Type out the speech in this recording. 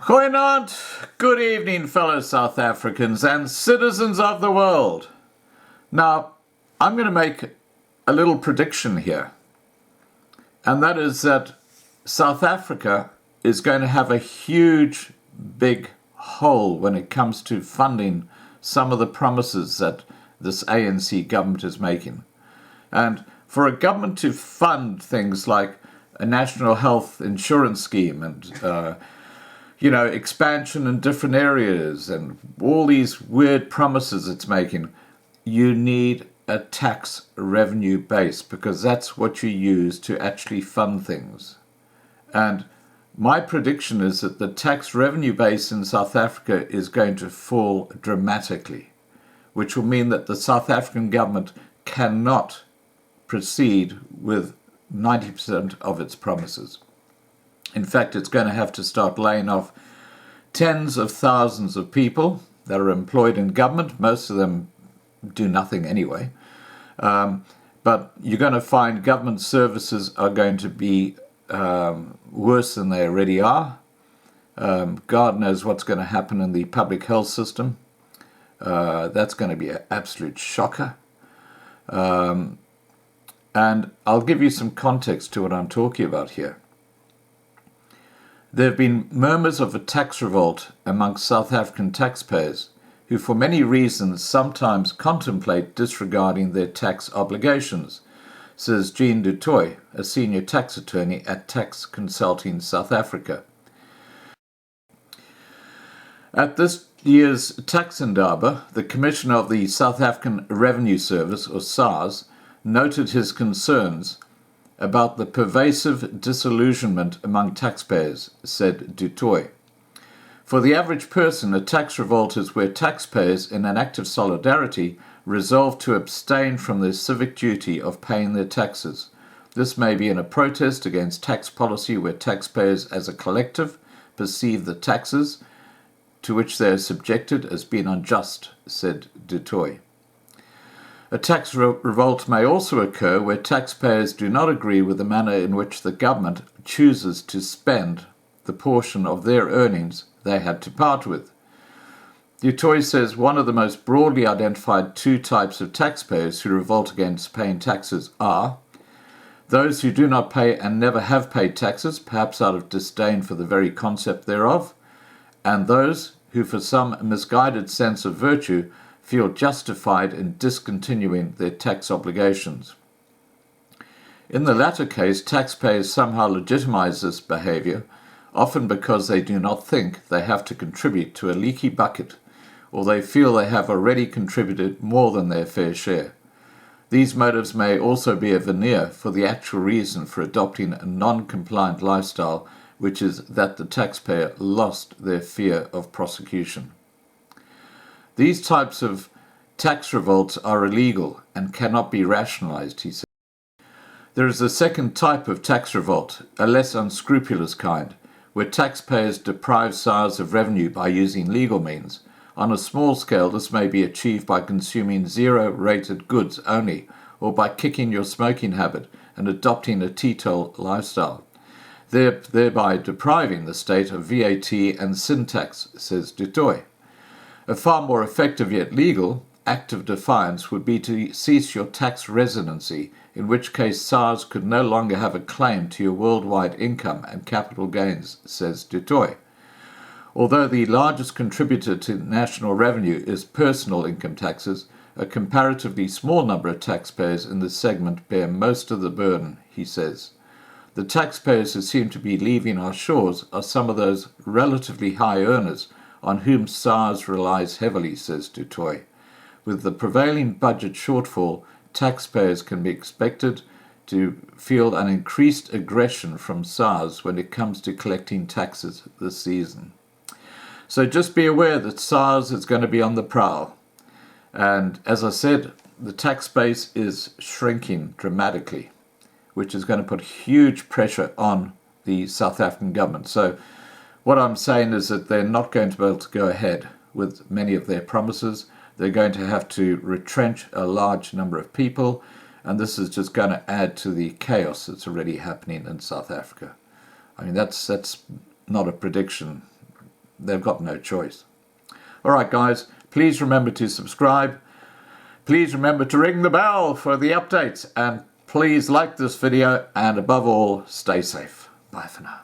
Goeienaand, good evening, fellow South Africans and citizens of the world. Now, I'm going to make a little prediction here, and that is that South Africa is going to have a huge, big hole when it comes to funding some of the promises that this ANC government is making. And for a government to fund things like a national health insurance scheme and expansion in different areas and all these weird promises it's making, you need a tax revenue base because that's what you use to actually fund things. And my prediction is that the tax revenue base in South Africa is going to fall dramatically, which will mean that the South African government cannot proceed with 90% of its promises. In fact, it's going to have to start laying off tens of thousands of people that are employed in government. Most of them do nothing anyway. But you're going to find government services are going to be worse than they already are. God knows what's going to happen in the public health system. That's going to be an absolute shocker. And I'll give you some context to what I'm talking about here. There have been murmurs of a tax revolt amongst South African taxpayers who for many reasons sometimes contemplate disregarding their tax obligations, says Jean du Toit, a senior tax attorney at Tax Consulting South Africa. At this year's Tax Indaba, the Commissioner of the South African Revenue Service, or SARS, noted his concerns about the pervasive disillusionment among taxpayers, said du Toit. For the average person, a tax revolt is where taxpayers, in an act of solidarity, resolve to abstain from their civic duty of paying their taxes. This may be in a protest against tax policy where taxpayers as a collective perceive the taxes to which they are subjected as being unjust, said du Toit. A tax revolt may also occur where taxpayers do not agree with the manner in which the government chooses to spend the portion of their earnings they had to part with. Du Toit says one of the most broadly identified two types of taxpayers who revolt against paying taxes are those who do not pay and never have paid taxes, perhaps out of disdain for the very concept thereof, and those who, for some misguided sense of virtue, feel justified in discontinuing their tax obligations. In the latter case, taxpayers somehow legitimize this behavior, often because they do not think they have to contribute to a leaky bucket, or they feel they have already contributed more than their fair share. These motives may also be a veneer for the actual reason for adopting a non-compliant lifestyle, which is that the taxpayer lost their fear of prosecution. These types of tax revolts are illegal and cannot be rationalized, he said. There is a second type of tax revolt, a less unscrupulous kind, where taxpayers deprive SARS of revenue by using legal means. On a small scale, this may be achieved by consuming zero-rated goods only, or by kicking your smoking habit and adopting a teetotal lifestyle, thereby depriving the state of VAT and sin tax, says du Toit. A far more effective yet legal act of defiance would be to cease your tax residency, in which case SARS could no longer have a claim to your worldwide income and capital gains, says du Toit. Although the largest contributor to national revenue is personal income taxes, a comparatively small number of taxpayers in this segment bear most of the burden, he says. The taxpayers who seem to be leaving our shores are some of those relatively high earners on whom SARS relies heavily, says du Toit. With the prevailing budget shortfall, taxpayers can be expected to feel an increased aggression from SARS when it comes to collecting taxes this season. So just be aware that SARS is going to be on the prowl. And as I said, the tax base is shrinking dramatically, which is going to put huge pressure on the South African government. So what I'm saying is that they're not going to be able to go ahead with many of their promises. They're going to have to retrench a large number of people, and this is just going to add to the chaos that's already happening in South Africa. I mean, that's not a prediction. They've got no choice. All right, guys, please remember to subscribe. Please remember to ring the bell for the updates. And please like this video. And above all, stay safe. Bye for now.